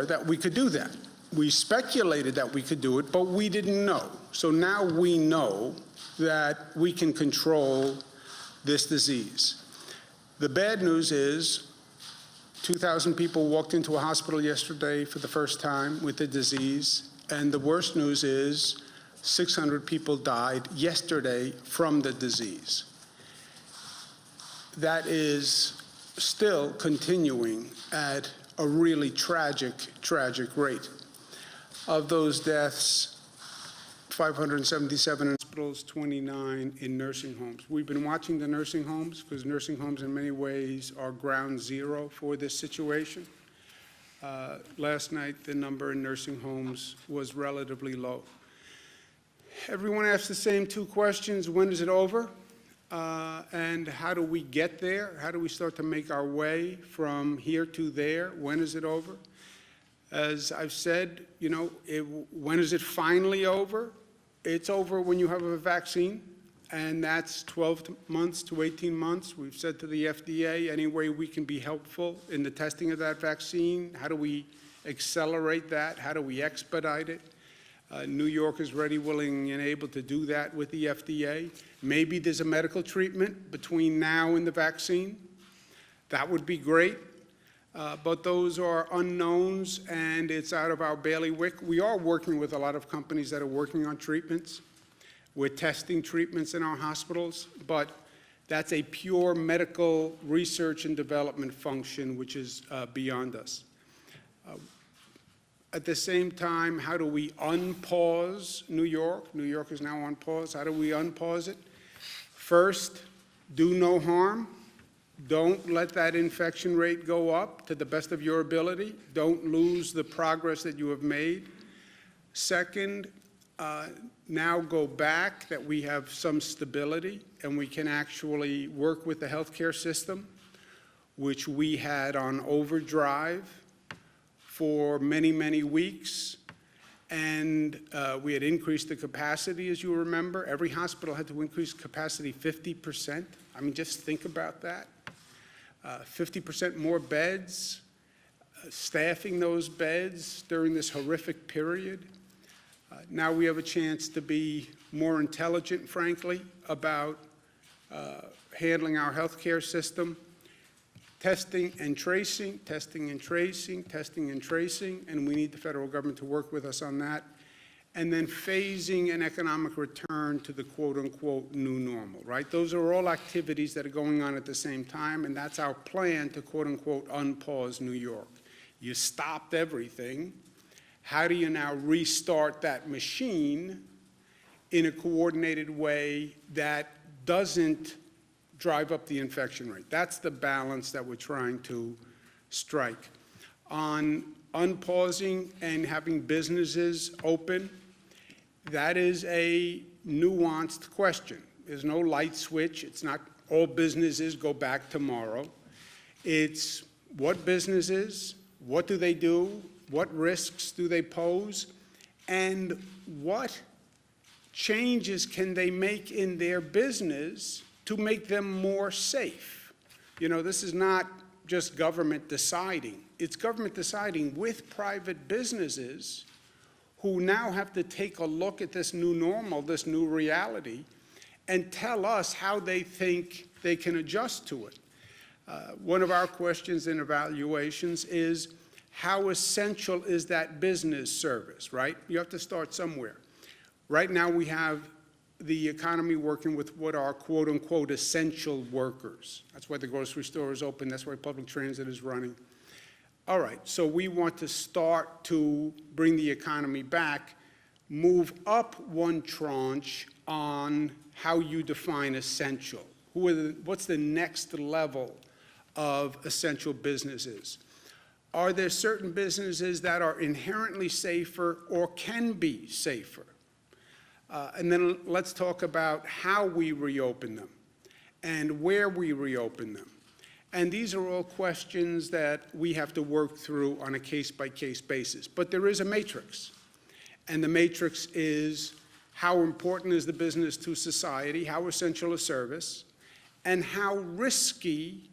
that we could do that. We speculated that we could do it, but we didn't know. So now we know that we can control this disease. The bad news is 2,000 people walked into a hospital yesterday for the first time with the disease, and the worst news is 600 people died yesterday from the disease. That is still continuing at a really tragic rate. Of those deaths, 577 in hospitals, 29 in nursing homes. We've been watching the nursing homes because nursing homes in many ways are ground zero for this situation. Last night, the number in nursing homes was relatively low. Everyone asks the same two questions: when is it over? And how do we get there? How do we start to make our way from here to there? When is it over? As I've said, you know, when is it finally over? It's over when you have a vaccine, and that's 12 months to 18 months. We've said to the FDA, any way we can be helpful in the testing of that vaccine, how do we accelerate that? How do we expedite it? New York is ready, willing, and able to do that with the FDA. Maybe there's a medical treatment between now and the vaccine. That would be great. But those are unknowns, and it's out of our bailiwick. We are working with a lot of companies that are working on treatments. We're testing treatments in our hospitals, but that's a pure medical research and development function, which is beyond us. At the same time, how do we unpause New York? New York is now on pause. How do we unpause it? First, do no harm. Don't let that infection rate go up to the best of your ability. Don't lose the progress that you have made. Second, now go back that we have some stability and we can actually work with the healthcare system, which we had on overdrive for many, many weeks. And we had increased the capacity, as you remember. Every hospital had to increase capacity 50%. I mean, just think about that. 50% more beds, staffing those beds during this horrific period. Now we have a chance to be more intelligent, frankly, about handling our healthcare system. Testing and tracing, testing and tracing, testing and tracing, and we need the federal government to work with us on that. And then phasing an economic return to the quote-unquote new normal, right? Those are all activities that are going on at the same time, and that's our plan to quote-unquote unpause New York. You stopped everything. How do you now restart that machine in a coordinated way that doesn't drive up the infection rate? That's the balance that we're trying to strike. On unpausing and having businesses open, that is a nuanced question. There's no light switch. It's not all businesses go back tomorrow. It's what businesses, what do they do, what risks do they pose, and what changes can they make in their business to make them more safe. You know, this is not just government deciding. It's government deciding with private businesses who now have to take a look at this new normal, this new reality, and tell us how they think they can adjust to it. One of our questions in evaluations is, how essential is that business service, right? You have to start somewhere. Right now we have the economy working with what are quote-unquote essential workers. That's why the grocery store is open. That's why public transit is running. All right, so we want to start to bring the economy back, move up one tranche on how you define essential. What's the next level of essential businesses? Are there certain businesses that are inherently safer or can be safer? And then let's talk about how we reopen them and where we reopen them. And these are all questions that we have to work through on a case-by-case basis. But there is a matrix. And the matrix is how important is the business to society, how essential a service, and how risky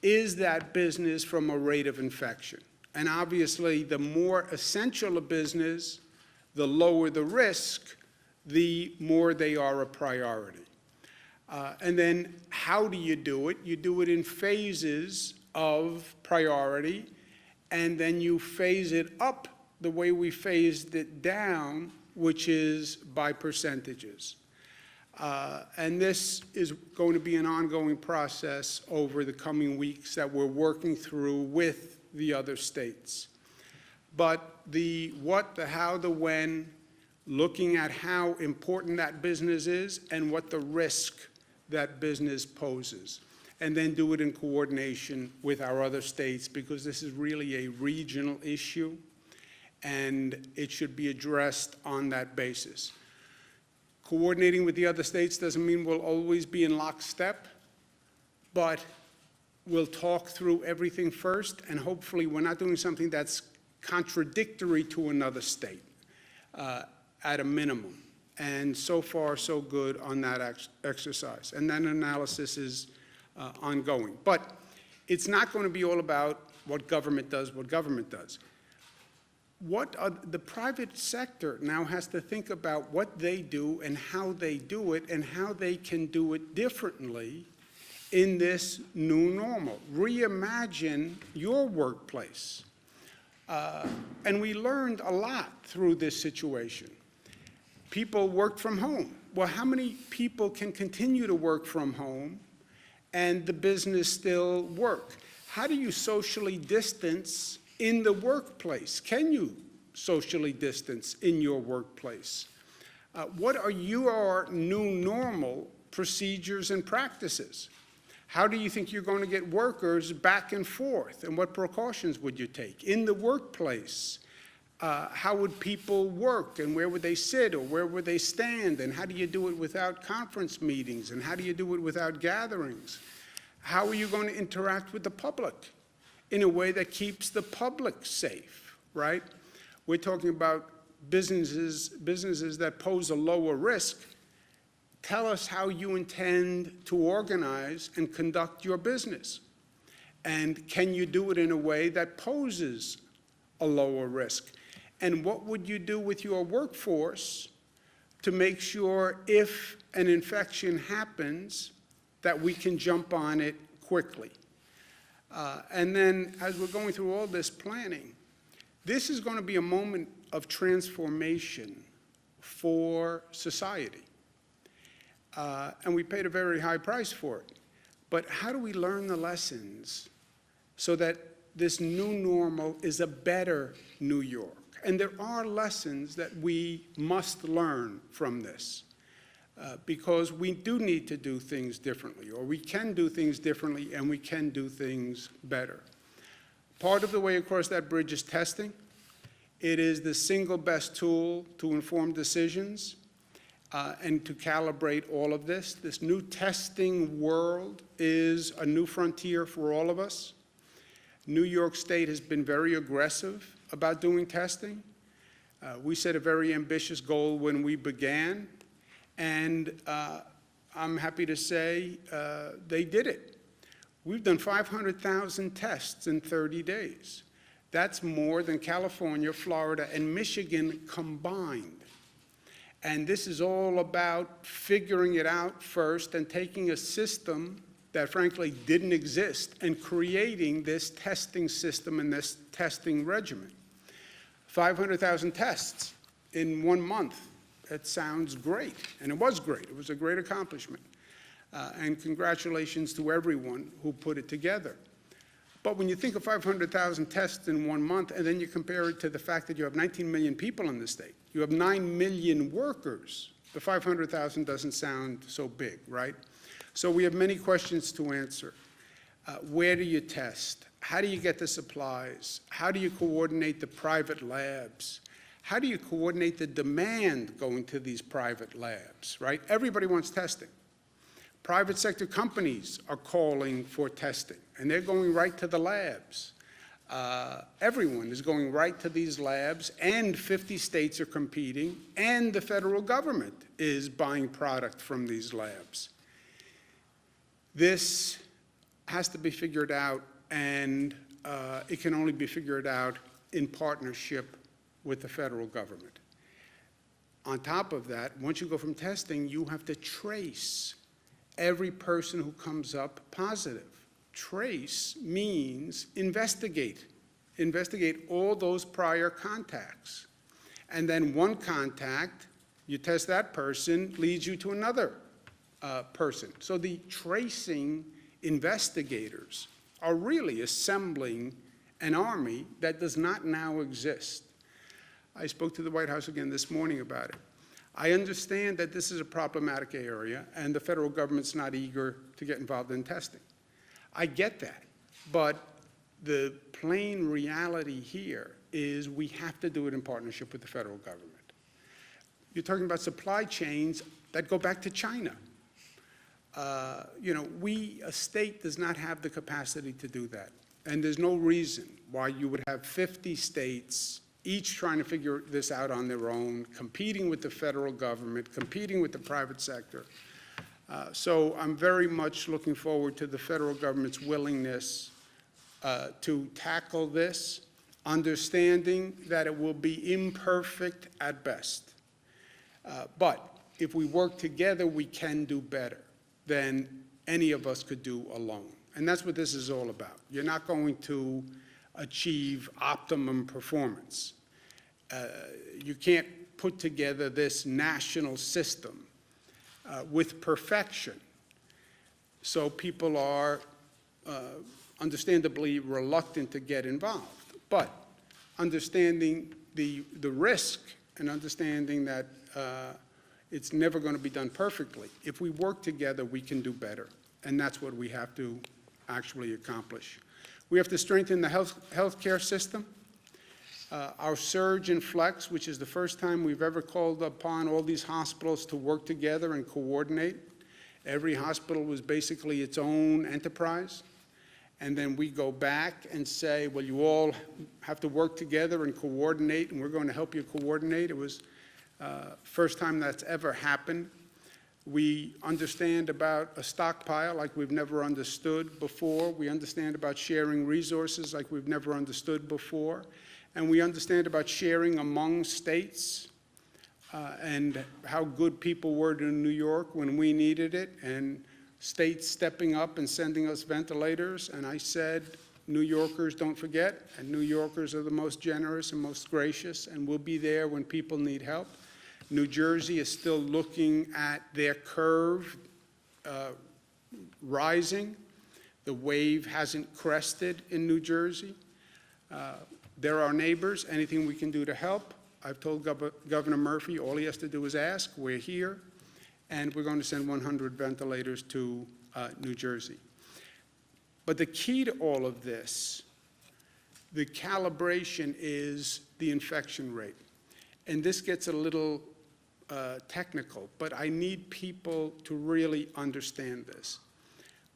is that business from a rate of infection. And obviously, the more essential a business, the lower the risk, the more they are a priority. And then how do you do it? You do it in phases of priority, and then you phase it up the way we phased it down, which is by percentages. And this is going to be an ongoing process over the coming weeks that we're working through with the other states. But the what, the how, the when, looking at how important that business is and what the risk that business poses, and then do it in coordination with our other states, because this is really a regional issue, and it should be addressed on that basis. Coordinating with the other states doesn't mean we'll always be in lockstep, but we'll talk through everything first, and hopefully we're not doing something that's contradictory to another state at a minimum. And so far, so good on that exercise. And that analysis is ongoing. But it's not going to be all about what government does, what government does. The private sector now has to think about what they do and how they do it and how they can do it differently in this new normal. Reimagine your workplace. And we learned a lot through this situation. People worked from home. Well, how many people can continue to work from home and the business still work? How do you socially distance in the workplace? Can you socially distance in your workplace? What are your new normal procedures and practices? How do you think you're going to get workers back and forth? And what precautions would you take? In the workplace, how would people work, and where would they sit, or where would they stand? And how do you do it without conference meetings? And how do you do it without gatherings? How are you going to interact with the public in a way that keeps the public safe, right? We're talking about businesses that pose a lower risk. Tell us how you intend to organize and conduct your business. And can you do it in a way that poses a lower risk? And what would you do with your workforce to make sure if an infection happens that we can jump on it quickly? And then as we're going through all this planning, this is going to be a moment of transformation for society. And we paid a very high price for it. But how do we learn the lessons so that this new normal is a better New York? And there are lessons that we must learn from this, because we do need to do things differently, or we can do things differently, and we can do things better. Part of the way across that bridge is testing. It is the single best tool to inform decisions and to calibrate all of this. This new testing world is a new frontier for all of us. New York State has been very aggressive about doing testing. We set a very ambitious goal when we began, and I'm happy to say they did it. We've done 500,000 tests in 30 days. That's more than California, Florida, and Michigan combined. And this is all about figuring it out first and taking a system that frankly didn't exist and creating this testing system and this testing regimen. 500,000 tests in 1 month. It sounds great, and it was great. It was a great accomplishment. And congratulations to everyone who put it together. But when you think of 500,000 tests in 1 month, and then you compare it to the fact that you have 19 million people in the state, you have 9 million workers, the 500,000 doesn't sound so big, right? So we have many questions to answer. Where do you test? How do you get the supplies? How do you coordinate the private labs? How do you coordinate the demand going to these private labs, right? Everybody wants testing. Private sector companies are calling for testing, and they're going right to the labs. Everyone is going right to these labs, and 50 states are competing, and the federal government is buying product from these labs. This has to be figured out, and it can only be figured out in partnership with the federal government. On top of that, once you go from testing, you have to trace every person who comes up positive. Trace means investigate. Investigate all those prior contacts. And then one contact, you test that person, leads you to another person. So the tracing investigators are really assembling an army that does not now exist. I spoke to the White House again this morning about it. I understand that this is a problematic area and the federal government's not eager to get involved in testing. I get that, but the plain reality here is we have to do it in partnership with the federal government. You're talking about supply chains that go back to China. A state does not have the capacity to do that. And there's no reason why you would have 50 states each trying to figure this out on their own, competing with the federal government, competing with the private sector. So I'm very much looking forward to the federal government's willingness to tackle this, understanding that it will be imperfect at best. But if we work together, we can do better than any of us could do alone. And that's what this is all about. You're not going to achieve optimum performance. You can't put together this national system with perfection. So people are understandably reluctant to get involved. But understanding the risk and understanding that it's never going to be done perfectly, if we work together, we can do better. And that's what we have to actually accomplish. We have to strengthen the healthcare system. Our surge and flex, which is the first time we've ever called upon all these hospitals to work together and coordinate. Every hospital was basically its own enterprise. And then we go back and say, well, you all have to work together and coordinate, and we're going to help you coordinate. It was first time that's ever happened. We understand about a stockpile like we've never understood before. We understand about sharing resources like we've never understood before. And we understand about sharing among states and how good people were to New York when we needed it, and states stepping up and sending us ventilators. And I said, New Yorkers don't forget, and New Yorkers are the most generous and most gracious, and we'll be there when people need help. New Jersey is still looking at their curve rising. The wave hasn't crested in New Jersey. They're our neighbors. Anything we can do to help. I've told Governor Murphy all he has to do is ask. We're here. And we're going to send 100 ventilators to New Jersey. But the key to all of this, the calibration, is the infection rate. And this gets a little technical, but I need people to really understand this.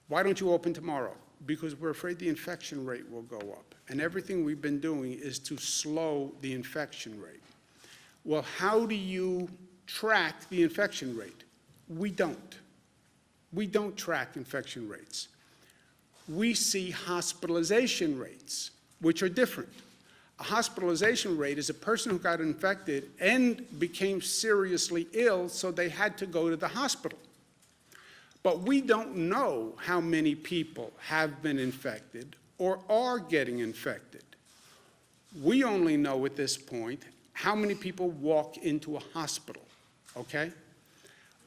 Why don't you open tomorrow? Because we're afraid the infection rate will go up. And everything we've been doing is to slow the infection rate. Well, how do you track the infection rate? We don't. We don't track infection rates. We see hospitalization rates, which are different. A hospitalization rate is a person who got infected and became seriously ill, so they had to go to the hospital. But we don't know how many people have been infected or are getting infected. We only know at this point how many people walk into a hospital, okay?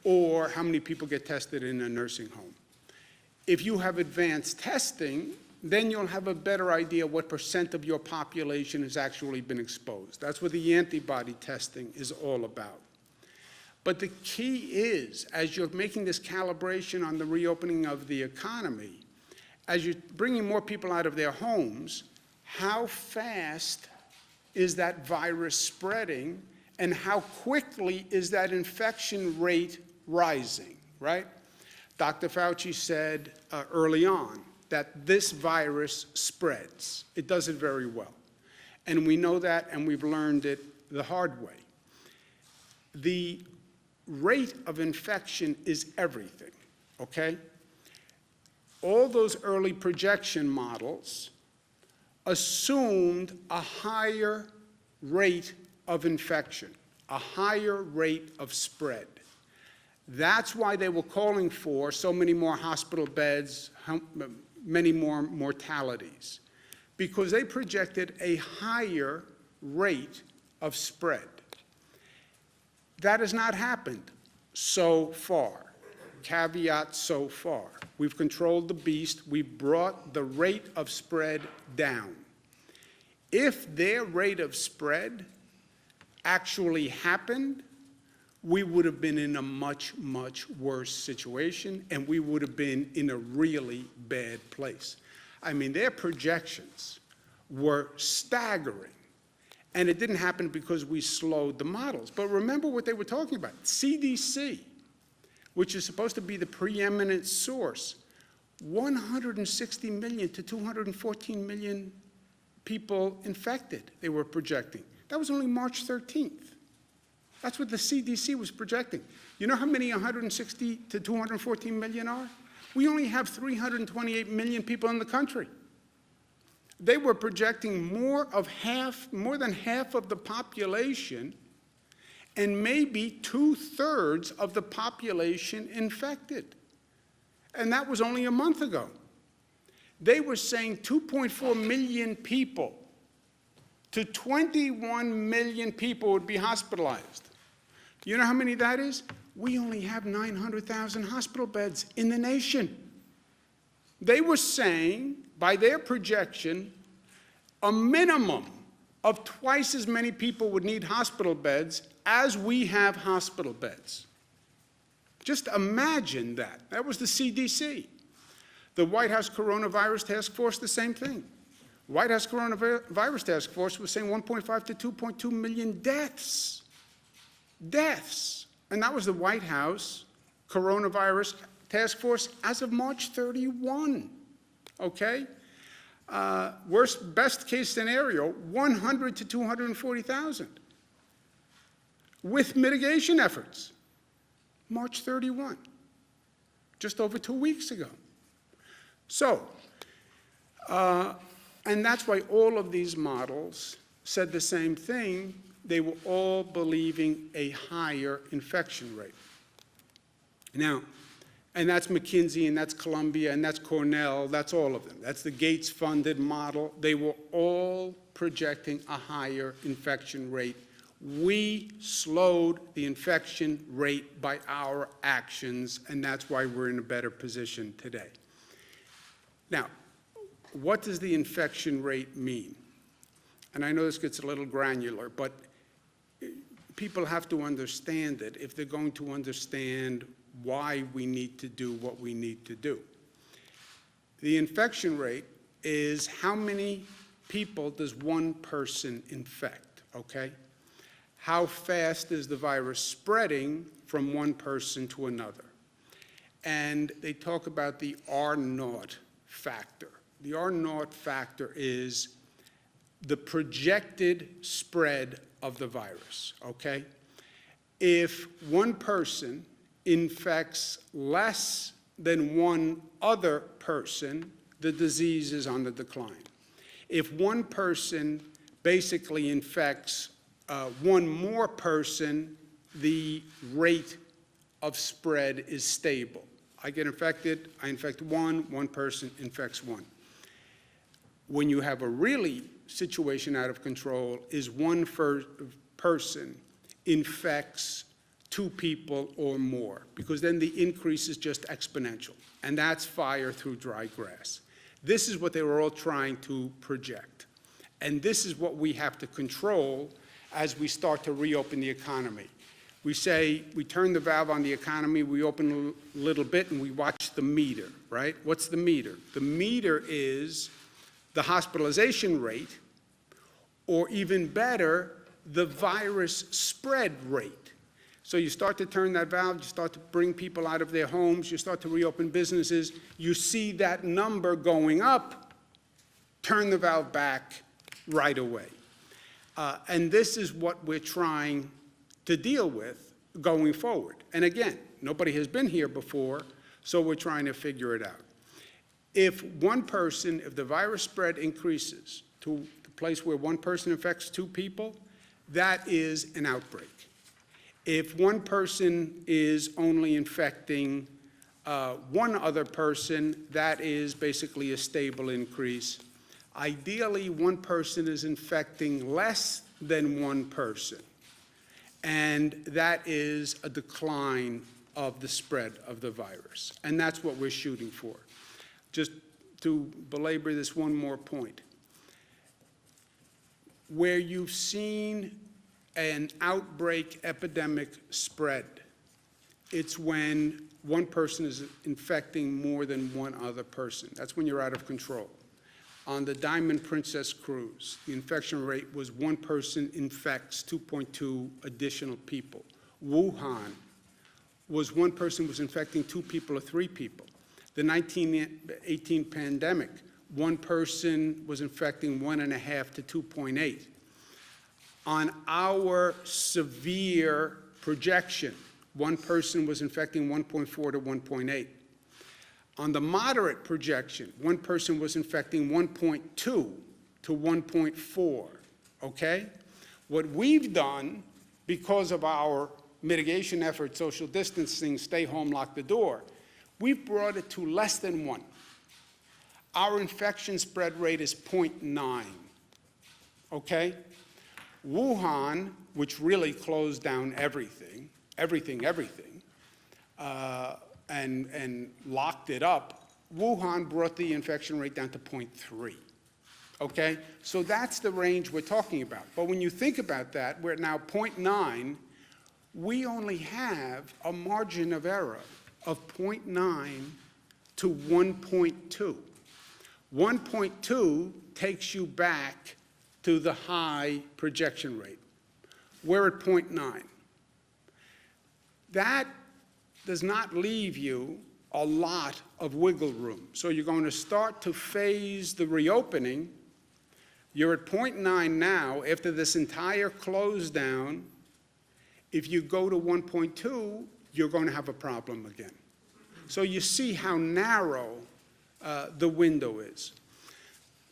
Or how many people get tested in a nursing home. If you have advanced testing, then you'll have a better idea what % of your population has actually been exposed. That's what the antibody testing is all about. But the key is, as you're making this calibration on the reopening of the economy, as you're bringing more people out of their homes, how fast is that virus spreading, and how quickly is that infection rate rising, right? Dr. Fauci said early on that this virus spreads. It does it very well. And we know that, and we've learned it the hard way. The rate of infection is everything, okay? All those early projection models assumed a higher rate of infection, a higher rate of spread. That's why they were calling for so many more hospital beds, many more mortalities, because they projected a higher rate of spread. That has not happened so far. Caveat so far. We've controlled the beast. We've brought the rate of spread down. If their rate of spread actually happened, we would have been in a much, much worse situation, and we would have been in a really bad place. I mean, their projections were staggering, and it didn't happen because we slowed the models. But remember what they were talking about. CDC, which is supposed to be the preeminent source, 160 million to 214 million people infected, they were projecting. That was only March 13th. That's what the CDC was projecting. You know how many 160 to 214 million are? We only have 328 million people in the country. They were projecting more than half of the population, and maybe 2/3 of the population infected. And that was only a month ago. They were saying 2.4 million people to 21 million people would be hospitalized. You know how many that is? We only have 900,000 hospital beds in the nation. They were saying, by their projection, a minimum of twice as many people would need hospital beds as we have hospital beds. Just imagine that. That was the CDC. The White House Coronavirus Task Force, the same thing. White House Coronavirus Task Force was saying 1.5 to 2.2 million deaths. Deaths. And that was the White House Coronavirus Task Force as of March 31. Okay? Best case scenario, 100 to 240,000. With mitigation efforts. March 31. Just over 2 weeks ago. So, and that's why all of these models said the same thing. They were all believing a higher infection rate. Now, and that's McKinsey, and that's Columbia, and that's Cornell, that's all of them. That's the Gates-funded model. They were all projecting a higher infection rate. We slowed the infection rate by our actions, and that's why we're in a better position today. Now, what does the infection rate mean? And I know this gets a little granular, but people have to understand it if they're going to understand why we need to do what we need to do. The infection rate is how many people does one person infect, okay? How fast is the virus spreading from one person to another? And they talk about the R0 factor. The R0 factor is the projected spread of the virus, okay? If one person infects less than one other person, the disease is on the decline. If one person basically infects one more person, the rate of spread is stable. I get infected, I infect one person infects one. When you have a really situation out of control is one person infects two people or more, because then the increase is just exponential, and that's fire through dry grass. This is what they were all trying to project, and this is what we have to control as we start to reopen the economy. We say, we turn the valve on the economy, we open a little bit, and we watch the meter, right? What's the meter? The meter is the hospitalization rate, or even better, the virus spread rate. So you start to turn that valve, you start to bring people out of their homes, you start to reopen businesses, you see that number going up, turn the valve back right away. And this is what we're trying to deal with going forward. And again, nobody has been here before, so we're trying to figure it out. If one person, if the virus spread increases to the place where one person infects 2 people, that is an outbreak. If one person is only infecting 1 other person, that is basically a stable increase. Ideally, 1 person is infecting less than 1 person, and that is a decline of the spread of the virus, and that's what we're shooting for. Just to belabor this one more point, where you've seen an outbreak epidemic spread, it's when 1 person is infecting more than 1 other person. That's when you're out of control. On the Diamond Princess cruise, the infection rate was 1 person infects 2.2 additional people. Wuhan was 1 person was infecting 2 people or 3 people. The 1918 pandemic, 1 person was infecting 1.5 to 2.8. On our severe projection, 1 person was infecting 1.4 to 1.8. On the moderate projection, 1 person was infecting 1.2 to 1.4, okay? What we've done, because of our mitigation efforts, social distancing, stay home, lock the door, we've brought it to less than 1. Our infection spread rate is 0.9, okay? Wuhan, which really closed down everything, and locked it up, Wuhan brought the infection rate down to 0.3, okay? So that's the range we're talking about. But when you think about that, we're now 0.9, we only have a margin of error of 0.9 to 1.2. 1.2 takes you back to the high projection rate. We're at 0.9. That does not leave you a lot of wiggle room. So you're going to start to phase the reopening. You're at 0.9 now. After this entire close down, if you go to 1.2, you're going to have a problem again. So you see how narrow the window is.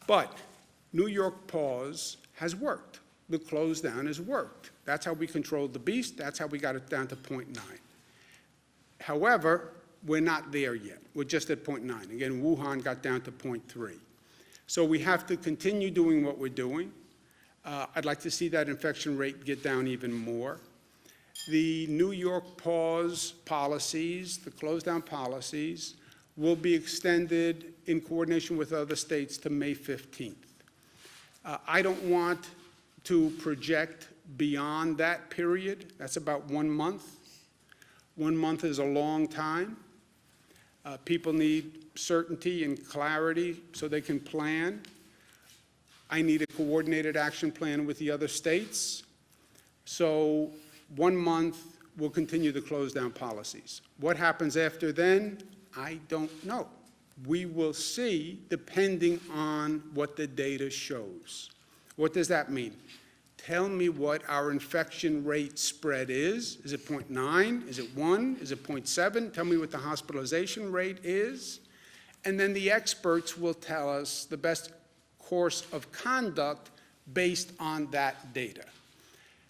But New York pause has worked. The close down has worked. That's how we controlled the beast. That's how we got it down to 0.9. However, we're not there yet. We're just at 0.9. Again, Wuhan got down to 0.3. So we have to continue doing what we're doing. I'd like to see that infection rate get down even more. The New York pause policies, the close down policies, will be extended in coordination with other states to May 15th. I don't want to project beyond that period. That's about 1 month. 1 month is a long time. People need certainty and clarity so they can plan. I need a coordinated action plan with the other states. So 1 month, we'll continue the close down policies. What happens after then, I don't know. We will see depending on what the data shows. What does that mean? Tell me what our infection rate spread is. Is it 0.9? Is it 1? Is it 0.7? Tell me what the hospitalization rate is. And then the experts will tell us the best course of conduct based on that data.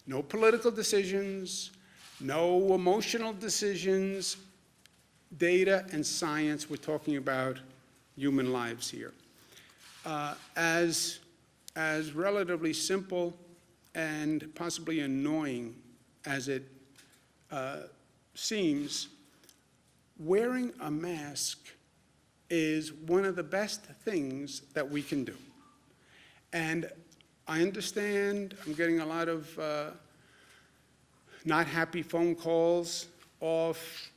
No political decisions, no emotional decisions, data and science. We're talking about human lives here. As relatively simple and possibly annoying as it seems, wearing a mask is one of the best things that we can do. And I understand I'm getting a lot of not happy phone calls off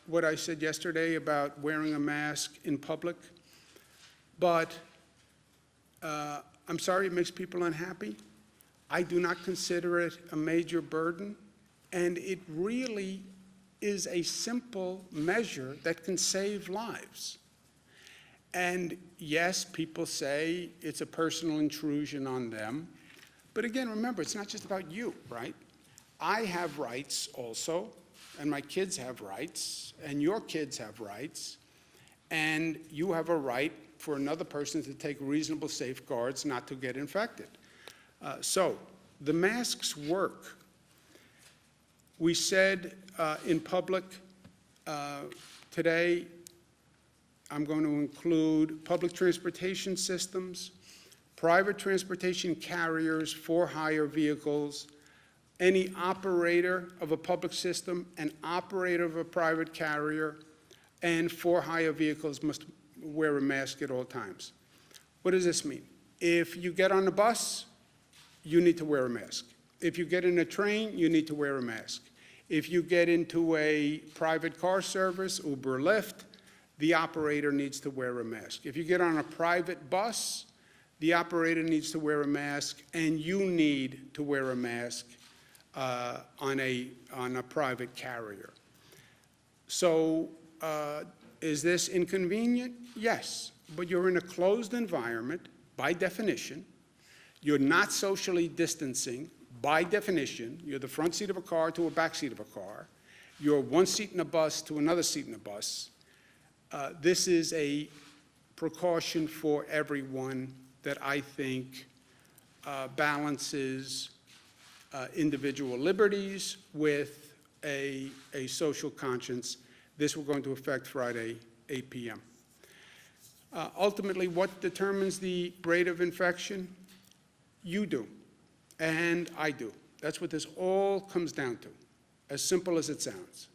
what I said yesterday about wearing a mask in public, but I'm sorry it makes people unhappy. I do not consider it a major burden, and it really is a simple measure that can save lives. And yes, people say it's a personal intrusion on them, but again, remember, it's not just about you, right? I have rights also, and my kids have rights, and your kids have rights, and you have a right for another person to take reasonable safeguards not to get infected. So the masks work. We said in public today, I'm going to include public transportation systems, private transportation carriers, for-hire vehicles, any operator of a public system, an operator of a private carrier, and for-hire vehicles must wear a mask at all times. What does this mean? If you get on a bus, you need to wear a mask. If you get in a train, you need to wear a mask. If you get into a private car service, Uber, Lyft, the operator needs to wear a mask. If you get on a private bus, the operator needs to wear a mask, and you need to wear a mask on a private carrier. So is this inconvenient? Yes, but you're in a closed environment by definition. You're not socially distancing by definition. You're the front seat of a car to a back seat of a car. You're one seat in a bus to another seat in a bus. This is a precaution for everyone that I think balances individual liberties with a social conscience. This we're going to affect Friday, 8 p.m. Ultimately, what determines the rate of infection? You do, and I do. That's what this all comes down to, as simple as it sounds.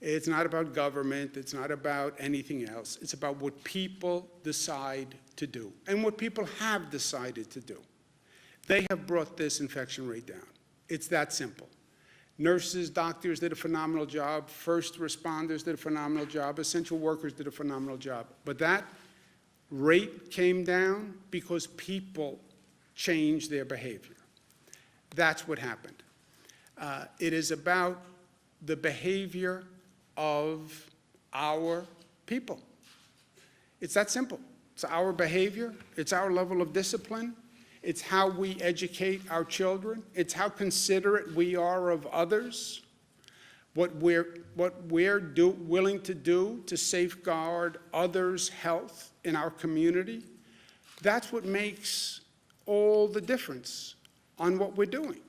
It's not about government, it's not about anything else. It's about what people decide to do, and what people have decided to do. They have brought this infection rate down. It's that simple. Nurses, doctors did a phenomenal job. First responders did a phenomenal job. Essential workers did a phenomenal job. But that rate came down because people changed their behavior. That's what happened. It is about the behavior of our people. It's that simple. It's our behavior. It's our level of discipline. It's how we educate our children. It's how considerate we are of others. What we're willing to do to safeguard others' health in our community. That's what makes all the difference on what we're doing.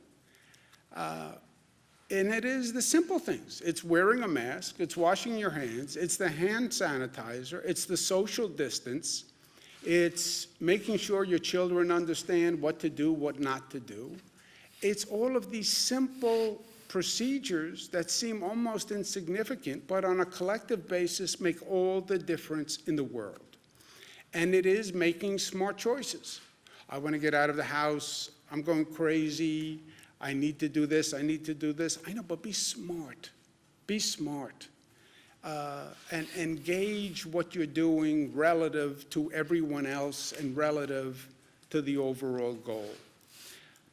And it is the simple things. It's wearing a mask, it's washing your hands, it's the hand sanitizer, it's the social distance, it's making sure your children understand what to do, what not to do. It's all of these simple procedures that seem almost insignificant, but on a collective basis make all the difference in the world. And it is making smart choices. I want to get out of the house, I'm going crazy, I need to do this, I need to do this. I know, but be smart. Be smart. And engage what you're doing relative to everyone else and relative to the overall goal.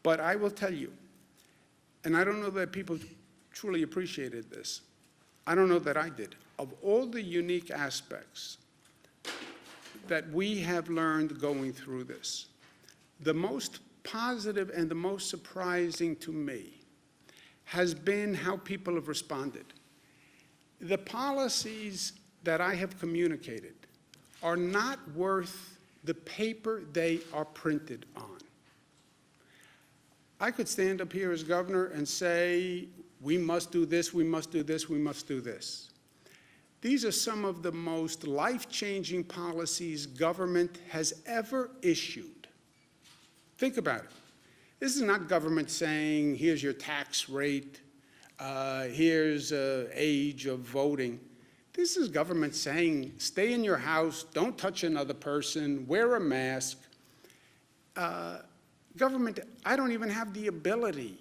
But I will tell you, and I don't know that people truly appreciated this. I don't know that I did. Of all the unique aspects that we have learned going through this, the most positive and the most surprising to me has been how people have responded. The policies that I have communicated are not worth the paper they are printed on. I could stand up here as governor and say, we must do this, we must do this, we must do this. These are some of the most life-changing policies government has ever issued. Think about it. This is not government saying, here's your tax rate, here's age of voting. This is government saying, stay in your house, don't touch another person, wear a mask. Government, I don't even have the ability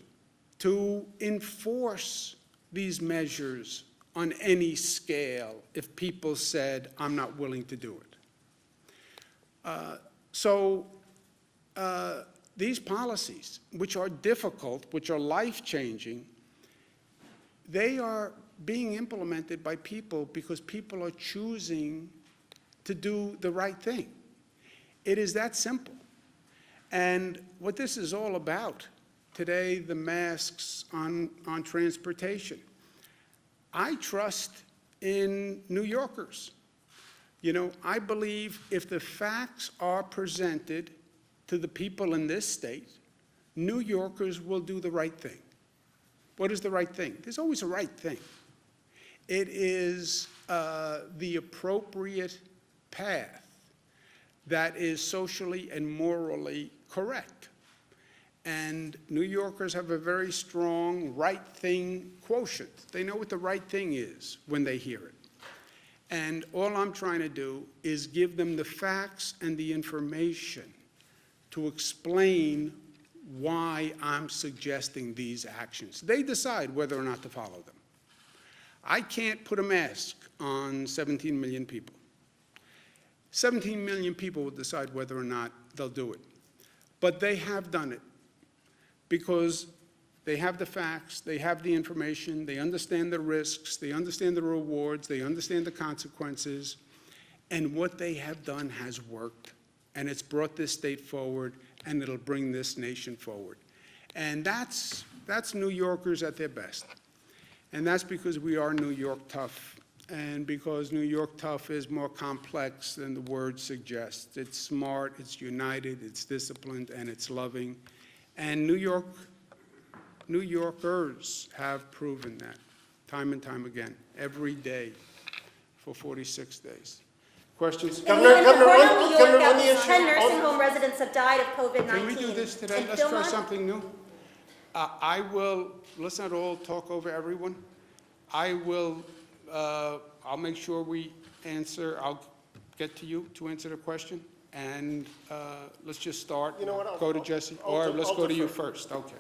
to enforce these measures on any scale if people said, I'm not willing to do it. These policies, which are difficult, which are life-changing, they are being implemented by people because people are choosing to do the right thing. It is that simple. And what this is all about today, the masks on transportation. I trust in New Yorkers. You know, I believe if the facts are presented to the people in this state, New Yorkers will do the right thing. What is the right thing? There's always a right thing. It is the appropriate path that is socially and morally correct. And New Yorkers have a very strong right thing quotient. They know what the right thing is when they hear it. And all I'm trying to do is give them the facts and the information to explain why I'm suggesting these actions. They decide whether or not to follow them. I can't put a mask on 17 million people. 17 million people will decide whether or not they'll do it. But they have done it because they have the facts, they have the information, they understand the risks, they understand the rewards, they understand the consequences, and what they have done has worked, and it's brought this state forward, and it'll bring this nation forward. And that's New Yorkers at their best. And that's because we are New York tough, and because New York tough is more complex than the word suggests. It's smart, it's united, it's disciplined, and it's loving. And New Yorkers have proven that time and time again, every day for 46 days. Questions? Governor, on the issue. 10 nursing home residents have died of COVID-19. Can we do this today? Let's try something new. Let's not all talk over everyone. I'll make sure we answer, I'll get to you to answer the question. And let's just start. You know what? Go to Jesse, or let's go to you first. Okay.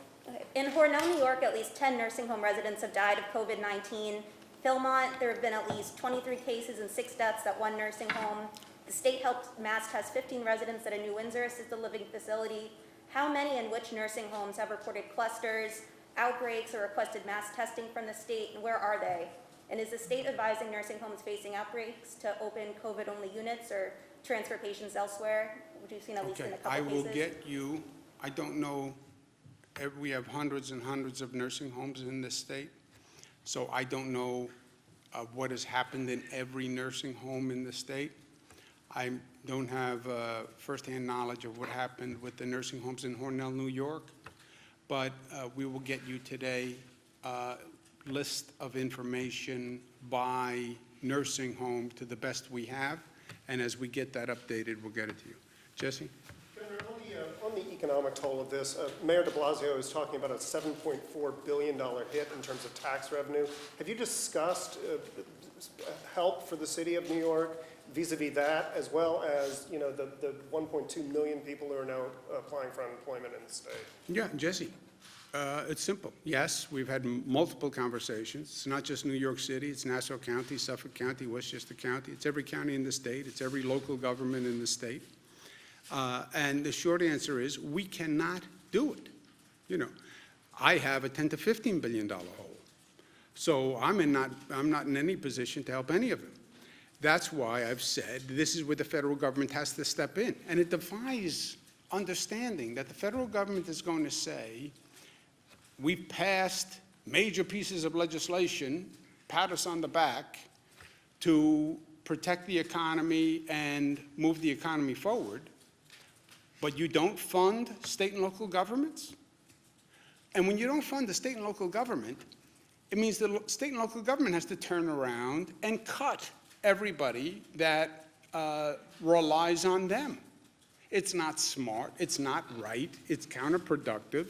In Hornell, New York, at least 10 nursing home residents have died of COVID-19. Philmont, there have been at least 23 cases and 6 deaths at one nursing home. The state helped mass test 15 residents at a New Windsor assisted living facility. How many and which nursing homes have reported clusters, outbreaks, or requested mass testing from the state, and where are they? And is the state advising nursing homes facing outbreaks to open COVID-only units or transfer patients elsewhere? Which we've seen at least in a couple cases. I will get you, I don't know, we have hundreds and hundreds of nursing homes in this state, so I don't know what has happened in every nursing home in the state. I don't have firsthand knowledge of what happened with the nursing homes in Hornell, New York, but we will get you today a list of information by nursing home to the best we have, and as we get that updated, we'll get it to you. Jesse? On the economic toll of this, Mayor de Blasio is talking about a $7.4 billion hit in terms of tax revenue. Have you discussed help for the city of New York vis-a-vis that, as well as, you know, the 1.2 million people who are now applying for unemployment in the state? Yeah, Jesse, it's simple. Yes, we've had multiple conversations. It's not just New York City, it's Nassau County, Suffolk County, Westchester County. It's every county in the state. It's every local government in the state. And the short answer is we cannot do it. You know, I have a $10 to $15 billion hole. So I'm not in any position to help any of them. That's why I've said this is where the federal government has to step in. And it defies understanding that the federal government is going to say, we've passed major pieces of legislation, pat us on the back, to protect the economy and move the economy forward, but you don't fund state and local governments? And when you don't fund the state and local government, it means the state and local government has to turn around and cut everybody that relies on them. It's not smart, it's not right, it's counterproductive.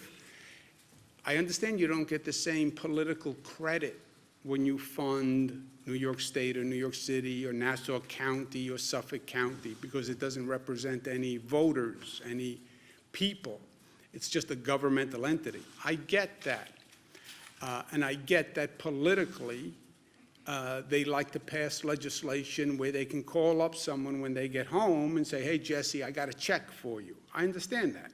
I understand you don't get the same political credit when you fund New York State or New York City or Nassau County or Suffolk County because it doesn't represent any voters, any people. It's just a governmental entity. I get that. And I get that politically they like to pass legislation where they can call up someone when they get home and say, hey, Jesse, I got a check for you. I understand that.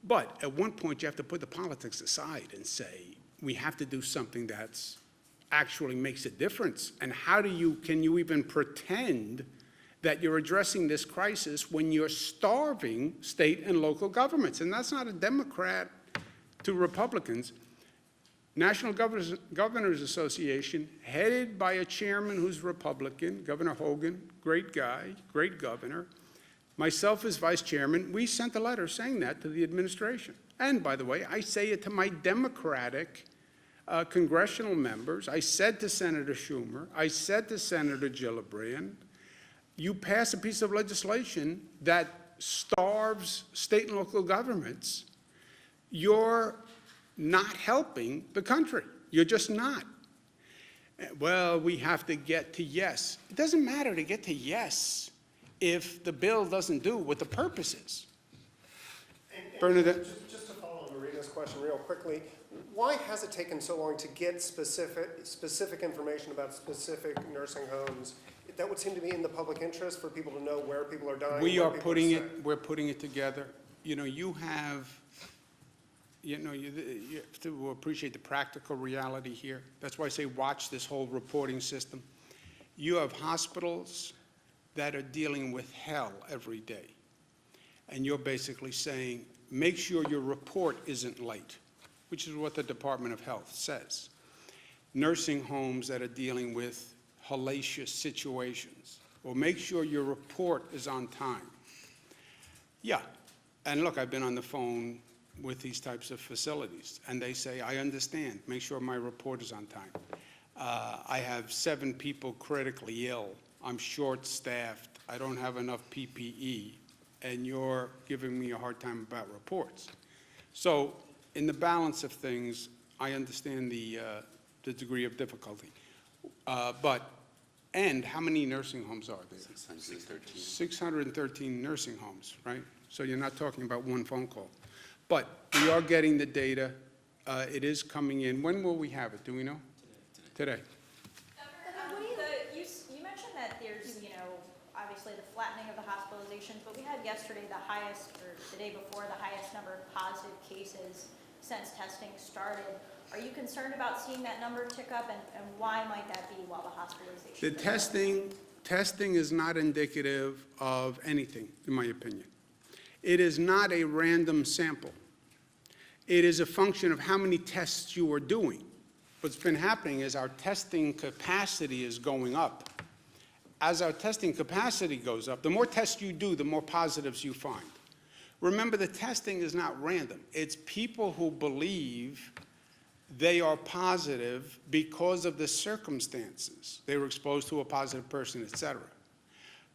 But at one point, you have to put the politics aside and say, we have to do something that's actually makes a difference. And how can you even pretend that you're addressing this crisis when you're starving state and local governments? And that's not a Democrat to Republicans. National Governors Association, headed by a chairman who's Republican, Governor Hogan, great guy, great governor, myself as vice chairman, we sent a letter saying that to the administration. And by the way, I say it to my Democratic congressional members. I said to Senator Schumer, I said to Senator Gillibrand, you pass a piece of legislation that starves state and local governments, you're not helping the country. You're just not. Well, we have to get to yes. It doesn't matter to get to yes if the bill doesn't do what the purpose is. Bernadette? Just to follow Marina's question real quickly, why has it taken so long to get specific information about specific nursing homes? That would seem to be in the public interest for people to know where people are dying. We where are people putting sick. it, we're putting it together. You know, you have to appreciate the practical reality here. That's why I say watch this whole reporting system. You have hospitals that are dealing with hell every day. And you're basically saying, make sure your report isn't late, which is what the Department of Health says. Nursing homes that are dealing with hellacious situations, or make sure your report is on time. Yeah, and look, I've been on the phone with these types of facilities, and they say, I understand, make sure my report is on time. I have 7 people critically ill, I'm short-staffed, I don't have enough PPE, and you're giving me a hard time about reports. So, in the balance of things, I understand the degree of difficulty. And how many nursing homes are there? 613. 613 nursing homes, right? So you're not talking about one phone call. But we are getting the data. It is coming in. When will we have it? Do we know? Today. You mentioned that there's, obviously the flattening of the hospitalizations, but we had yesterday the highest, or the day before, the highest number of positive cases since testing started. Are you concerned about seeing that number tick up, and why might that be while the hospitalization? The testing is not indicative of anything, in my opinion. It is not a random sample. It is a function of how many tests you are doing. What's been happening is our testing capacity is going up. As our testing capacity goes up, the more tests you do, the more positives you find. Remember, the testing is not random. It's people who believe they are positive because of the circumstances. They were exposed to a positive person, et cetera.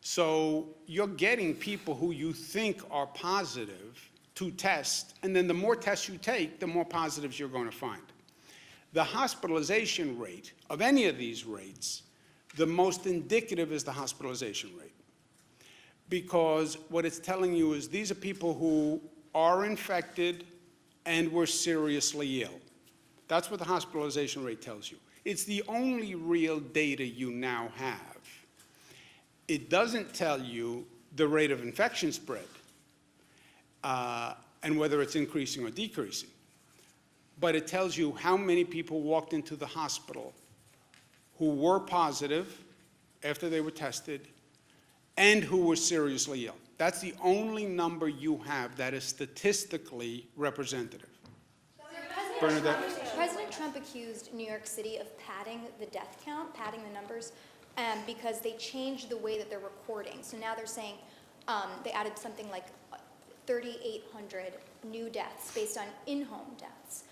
So you're getting people who you think are positive to test, and then the more tests you take, the more positives you're going to find. The hospitalization rate of any of these rates, the most indicative is the hospitalization rate. Because what it's telling you is these are people who are infected and were seriously ill. That's what the hospitalization rate tells you. It's the only real data you now have. It doesn't tell you the rate of infection spread and whether it's increasing or decreasing. But it tells you how many people walked into the hospital who were positive after they were tested and who were seriously ill. That's the only number you have that is statistically representative. Bernadette? President Trump accused New York City of padding the death count, padding the numbers, because they changed the way that they're recording. So now they're saying they added something like 3,800 new deaths based on in-home deaths.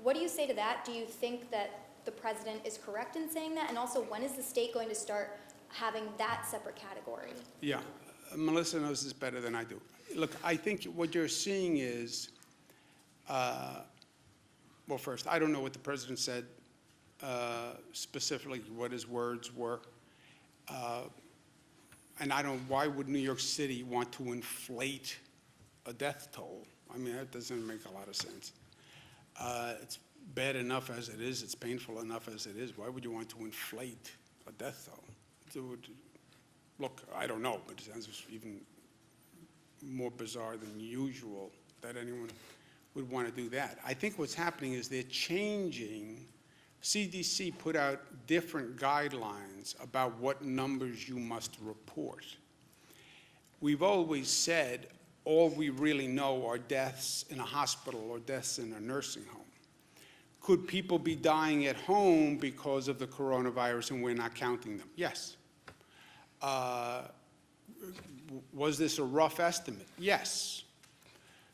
What do you say to that? Do you think that the president is correct in saying that? And also, when is the state going to start having that separate category? Yeah, Melissa knows this better than I do. Look, I think what you're seeing is, well, first, I don't know what the president said specifically, what his words were. And why would New York City want to inflate a death toll? I mean, that doesn't make a lot of sense. It's bad enough as it is, it's painful enough as it is. Why would you want to inflate a death toll? Look, I don't know, but it sounds even more bizarre than usual that anyone would want to do that. I think what's happening is they're changing. CDC put out different guidelines about what numbers you must report. We've always said all we really know are deaths in a hospital or deaths in a nursing home. Could people be dying at home because of the coronavirus and we're not counting them? Yes. Was this a rough estimate? Yes.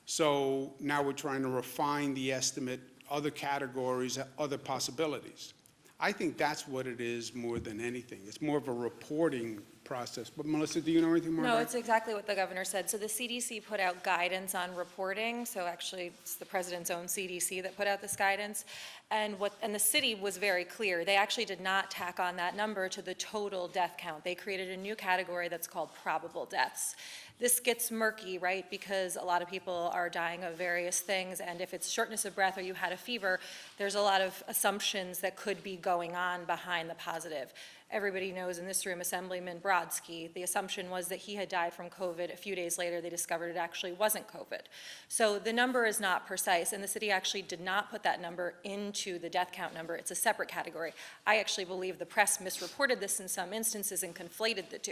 So now we're trying to refine the estimate, other categories, other possibilities. I think that's what it is more than anything. It's more of a reporting process. But Melissa, do you know anything more about No, it? it's exactly what the governor said. So the CDC put out guidance on reporting. So actually, it's the president's own CDC that put out this guidance. And the city was very clear. They actually did not tack on that number to the total death count. They created a new category that's called probable deaths. This gets murky, right, because a lot of people are dying of various things, and if it's shortness of breath or you had a fever, there's a lot of assumptions that could be going on behind the positive. Everybody knows in this room, Assemblyman Brodsky, the assumption was that he had died from COVID. A few days later, they discovered it actually wasn't COVID. So the number is not precise, and the city actually did not put that number into the death count number. It's a separate category. I actually believe the press misreported this in some instances and conflated the two.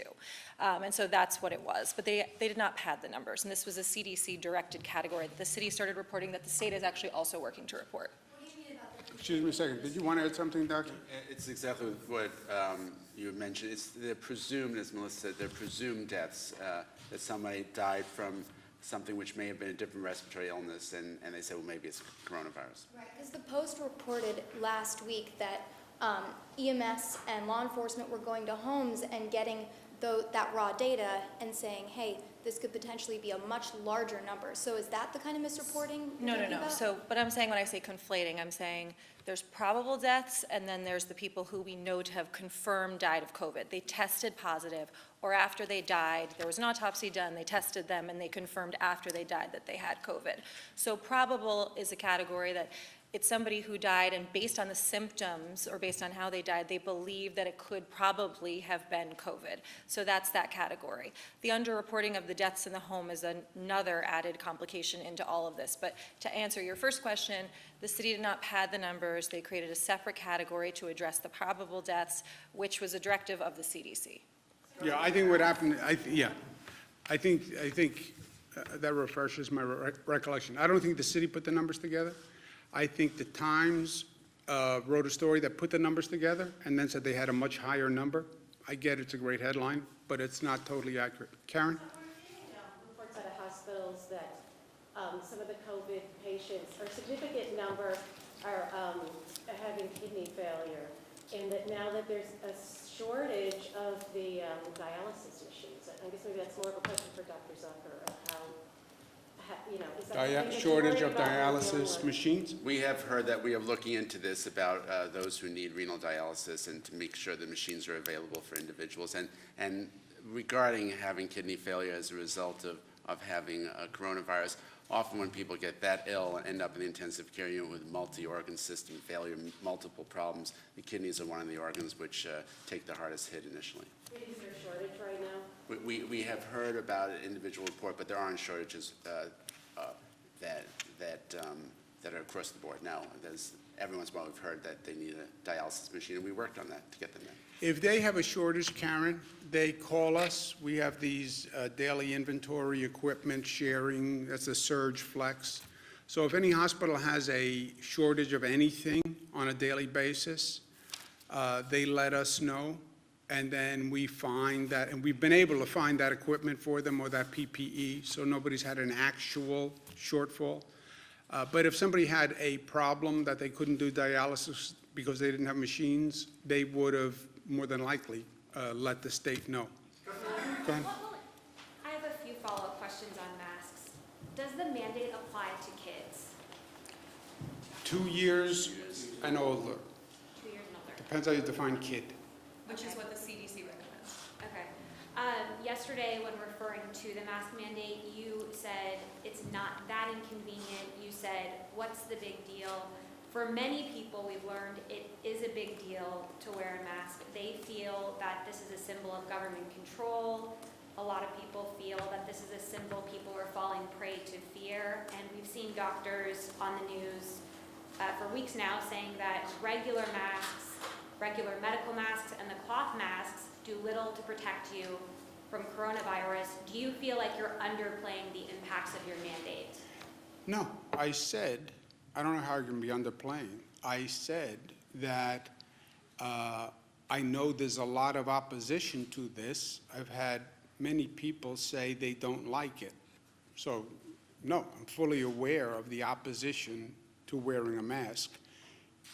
And so that's what it was. But they did not pad the numbers, and this was a CDC-directed category that the city started reporting that the state is actually also working to report. Excuse me a second. Did you want to add something, Doctor? It's exactly what you mentioned. It's the presumed, as Melissa said, they're presumed deaths, that somebody died from something which may have been a different respiratory illness, and they say, well, maybe it's coronavirus. Right, because the Post reported last week that EMS and law enforcement were going to homes and getting that raw data and saying, hey, this could potentially be a much larger number. So is that the kind of misreporting you're talking about? So, but I'm saying when I say conflating, I'm saying there's probable deaths, and then there's the people who we know to have confirmed died of COVID. They tested positive, or after they died, there was an autopsy done, they tested them, and they confirmed after they died that they had COVID. So probable is a category that it's somebody who died, and based on the symptoms or based on how they died, they believe that it could probably have been COVID. So that's that category. The underreporting of the deaths in the home is another added complication into all of this. But to answer your first question, the city did not pad the numbers. They created a separate category to address the probable deaths, which was a directive of the CDC. Yeah, I think what happened, I think that refreshes my recollection. I don't think the city put the numbers together. I think the Times wrote a story that put the numbers together and then said they had a much higher number. I get it's a great headline, but it's not totally accurate. Karen? We're seeing reports out of hospitals that some of the COVID patients, or a significant number, are having kidney failure, and that now that there's a shortage of the dialysis machines. I guess maybe that's more of a question for Dr. Zucker of how, is that something that you're Shortage worried of about when you're dialysis dealing with- machines? We have heard that we are looking into this about those who need renal dialysis and to make sure the machines are available for individuals. And regarding having kidney failure as a result of having coronavirus, often when people get that ill and end up in the intensive care unit with multi-organ system failure, multiple problems, the kidneys are one of the organs which take the hardest hit initially. Is there a shortage right now? We have heard about an individual report, but there aren't shortages that are across the board. Now, every once in a while we've heard that they need a dialysis machine, and we worked on that to get them there. If they have a shortage, Karen, they call us. We have these daily inventory equipment sharing. That's a surge flex. So if any hospital has a shortage of anything on a daily basis, they let us know. And then we find that, and we've been able to find that equipment for them or that PPE, so nobody's had an actual shortfall. But if somebody had a problem that they couldn't do dialysis because they didn't have machines, they would have more than likely let the state know. Go ahead. I have a few follow-up questions on masks. Does the mandate apply to kids? 2 years and older. 2 years and older? Depends how you define kid. Which is what the CDC recommends. Okay. Yesterday, when referring to the mask mandate, you said it's not that inconvenient. You said, what's the big deal? For many people, we've learned it is a big deal to wear a mask. They feel that this is a symbol of government control. A lot of people feel that this is a symbol people are falling prey to fear. And we've seen doctors on the news for weeks now saying that regular medical masks and the cloth masks do little to protect you from coronavirus. Do you feel like you're underplaying the impacts of your mandate? No, I said I don't know how I can be underplaying. I said that I know there's a lot of opposition to this. I've had many people say they don't like it. So, no, I'm fully aware of the opposition to wearing a mask.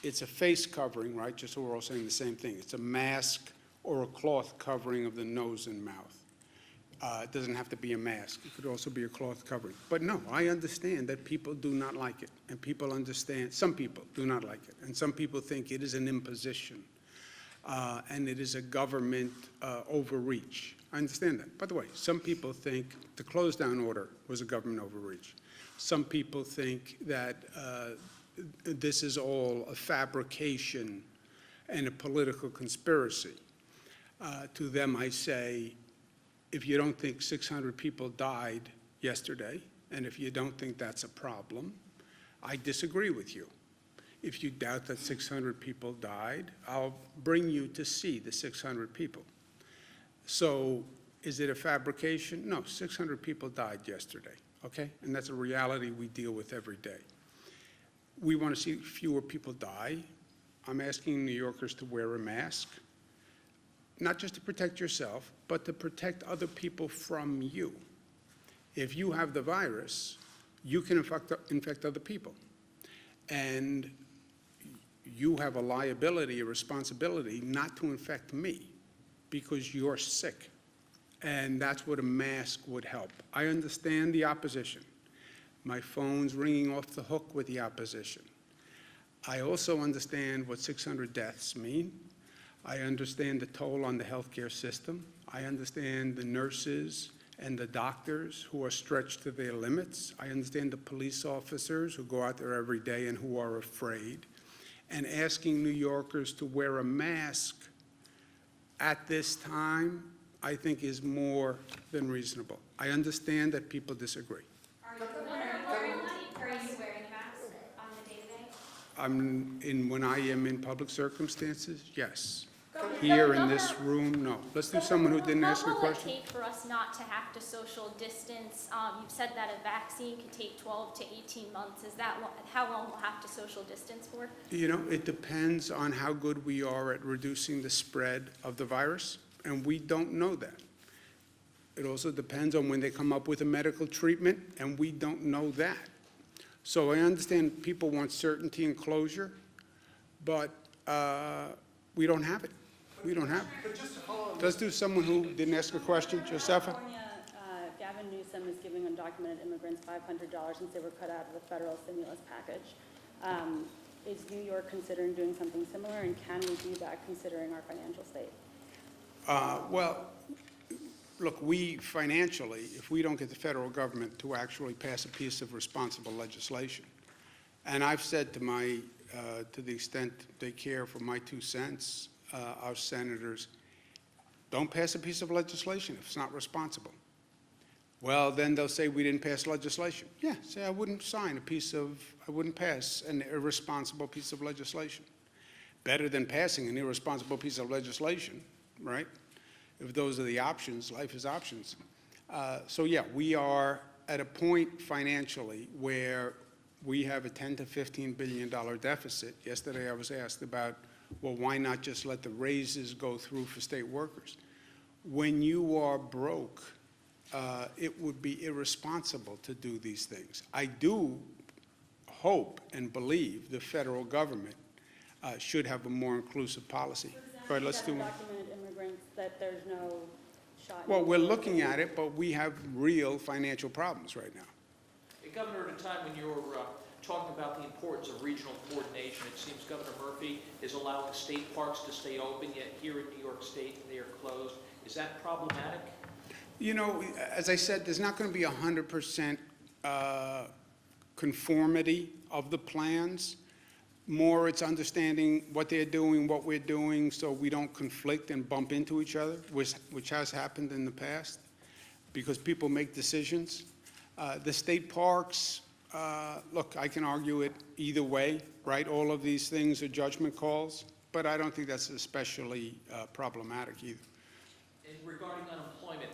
It's a face covering, right? Just so we're all saying the same thing. It's a mask or a cloth covering of the nose and mouth. It doesn't have to be a mask. It could also be a cloth covering. But no, I understand that people do not like it. And people understand, some people do not like it. And some people think it is an imposition. And it is a government overreach. I understand that. By the way, some people think the close down order was a government overreach. Some people think that this is all a fabrication and a political conspiracy. To them, I say, if you don't think 600 people died yesterday, and if you don't think that's a problem, I disagree with you. If you doubt that 600 people died, I'll bring you to see the 600 people. So is it a fabrication? No, 600 people died yesterday, okay? And that's a reality we deal with every day. We want to see fewer people die. I'm asking New Yorkers to wear a mask, not just to protect yourself, but to protect other people from you. If you have the virus, you can infect other people. And you have a liability, a responsibility not to infect me because you're sick. And that's what a mask would help. I understand the opposition. My phone's ringing off the hook with the opposition. I also understand what 600 deaths mean. I understand the toll on the healthcare system. I understand the nurses and the doctors who are stretched to their limits. I understand the police officers who go out there every day and who are afraid. And asking New Yorkers to wear a mask at this time, I think, is more than reasonable. I understand that people disagree. Are you wearing a mask on the day-to-day? When I am in public circumstances, yes. Here in this room, no. Let's do someone who didn't ask a question. What will it take for us not to have to social distance? You've said that a vaccine can take 12 to 18 months. Is that how long we'll have to social distance for? You know, it depends on how good we are at reducing the spread of the virus, and we don't know that. It also depends on when they come up with a medical treatment, and we don't know that. So I understand people want certainty and closure, but we don't have it. We don't have it. Let's do someone who didn't ask a question. Josefa? California, Gavin Newsom is giving undocumented immigrants $500 since they were cut out of the federal stimulus package. Is New York considering doing something similar, and can we do that considering our financial state? Well, look, we financially, if we don't get the federal government to actually pass a piece of responsible legislation, and I've said to the extent they care for my 2 cents, our senators, don't pass a piece of legislation if it's not responsible. Well, then they'll say we didn't pass legislation. Yeah, say I wouldn't I wouldn't pass an irresponsible piece of legislation. Better than passing an irresponsible piece of legislation, right? If those are the options, life is options. So yeah, we are at a point financially where we have a $10 to $15 billion deficit. Yesterday I was asked about, well, why not just let the raises go through for state workers? When you are broke, it would be irresponsible to do these things. I do hope and believe the federal government should have a more inclusive policy. All right, let's do one. Undocumented immigrants, that there's no shot. Well, we're looking at it, but we have real financial problems right now. Hey, Governor, at a time when you're talking about the importance of regional coordination, it seems Governor Murphy is allowing state parks to stay open, yet here in New York State they are closed. Is that problematic? You know, as I said, there's not going to be 100% conformity of the plans. More it's understanding what they're doing, what we're doing, so we don't conflict and bump into each other, which has happened in the past, because people make decisions. The state parks, look, I can argue it either way, right? All of these things are judgment calls, but I don't think that's especially problematic either. And regarding unemployment,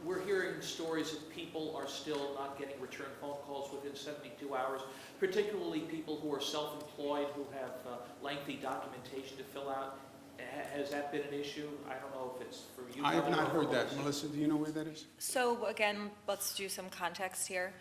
We're hearing stories of people are still not getting return phone calls within 72 hours, particularly people who are self-employed, who have lengthy documentation to fill out. Has that been an issue? I don't know if it's for you. I have not heard that. Melissa. Melissa, do you know where that is? So again, let's do some context here.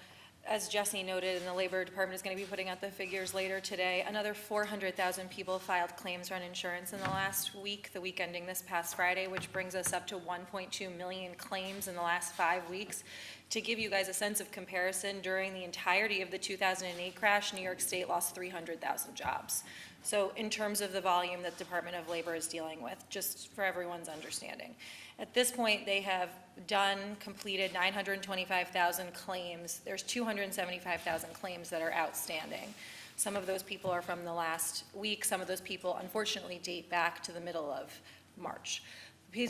As Jesse noted, and the Labor Department is going to be putting out the figures later today, another 400,000 people filed claims for uninsurance in the last week, the week ending this past Friday, which brings us up to 1.2 million claims in the last 5 weeks. To give you guys a sense of comparison, during the entirety of the 2008 crash, New York State lost 300,000 jobs. So in terms of the volume that the Department of Labor is dealing with, just for everyone's understanding. At this point, they have completed 925,000 claims. There's 275,000 claims that are outstanding. Some of those people are from the last week. Some of those people, unfortunately, date back to the middle of March.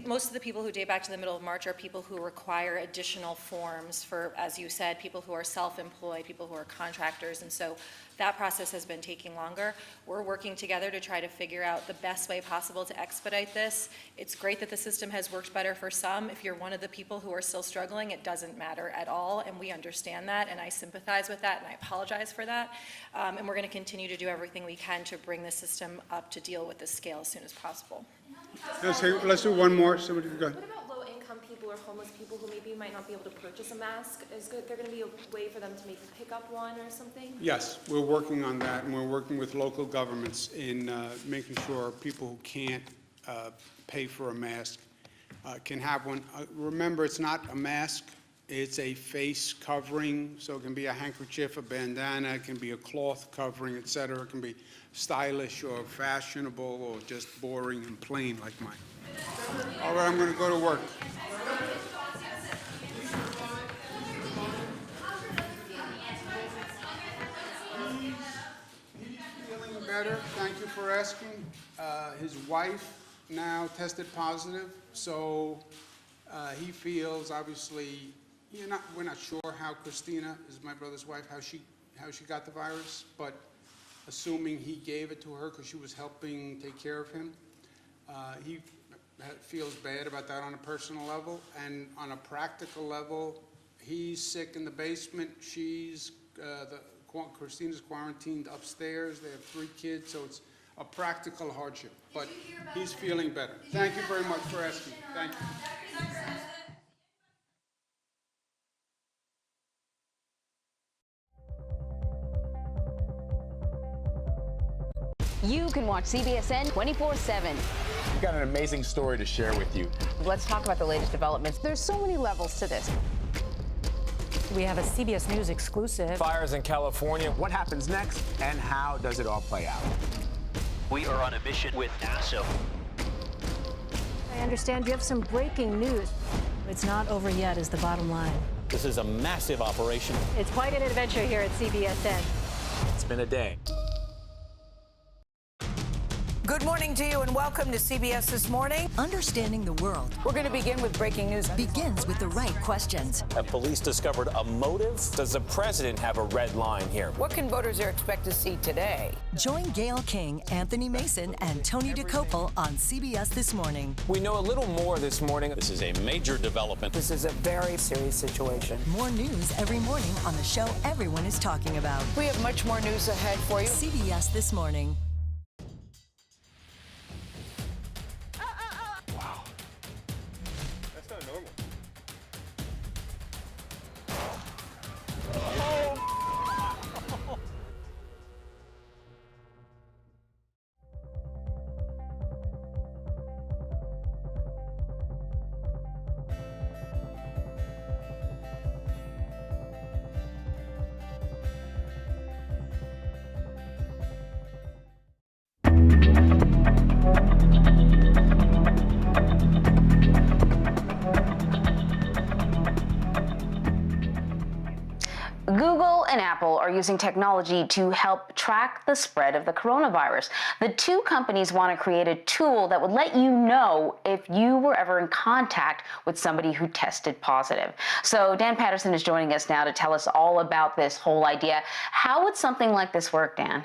Most of the people who date back to the middle of March are people who require additional forms for, as you said, people who are self-employed, people who are contractors, and so that process has been taking longer. We're working together to try to figure out the best way possible to expedite this. It's great that the system has worked better for some. If you're one of the people who are still struggling, it doesn't matter at all, and we understand that, and I sympathize with that, and I apologize for that. And we're going to continue to do everything we can to bring the system up to deal with this scale as soon as possible. Let's do one more. Somebody go ahead. What about low-income people or homeless people who maybe might not be able to purchase a mask? Is there going to be a way for them to maybe pick up one or something? Yes, we're working on that, and we're working with local governments in making sure people who can't pay for a mask can have one. Remember, it's not a mask, it's a face covering, so it can be a handkerchief, a bandana, it can be a cloth covering, et cetera. It can be stylish or fashionable or just boring and plain like mine. All right, I'm going to go to work. Feeling better, thank you for asking. His wife now tested positive, so he feels, obviously, we're not sure how Christina, is my brother's wife, how she got the virus, but assuming he gave it to her because she was helping take care of him, he feels bad about that on a personal level, and on a practical level, he's sick in the basement. Christina's quarantined upstairs. They have 3 kids, so it's a practical hardship. But he's feeling better. Thank you very much for asking. Thank you. You can watch CBSN 24/7. We've got an amazing story to share with you. Let's talk about the latest developments. There's so many levels to this. We have a CBS News exclusive. Fires in California. What happens next, and how does it all play out? We are on a mission with NASA. I understand you have some breaking news. It's not over yet, is the bottom line. This is a massive operation. It's quite an adventure here at CBSN. It's been a day. Good morning to you and welcome to CBS This Morning. Understanding the world. We're going to begin with breaking news. Begins with the right questions. Have police discovered a motive? Does the president have a red line here? What can voters expect to see today? Join Gayle King, Anthony Mason, and Tony DeCopel on CBS This Morning. We know a little more this morning. This is a major development. This is a very serious situation. More news every morning on the show everyone is talking about. We have much more news ahead for you. CBS This Morning. That's not normal. Google and Apple are using technology to help track the spread of the coronavirus. The 2 companies want to create a tool that would let you know if you were ever in contact with somebody who tested positive. So Dan Patterson is joining us now to tell us all about this whole idea. How would something like this work, Dan?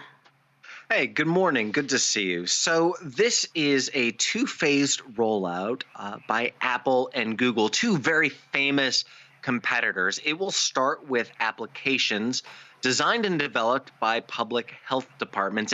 Hey, good morning. Good to see you. So this is a two-phased rollout by Apple and Google, two very famous competitors. It will start with applications designed and developed by public health departments.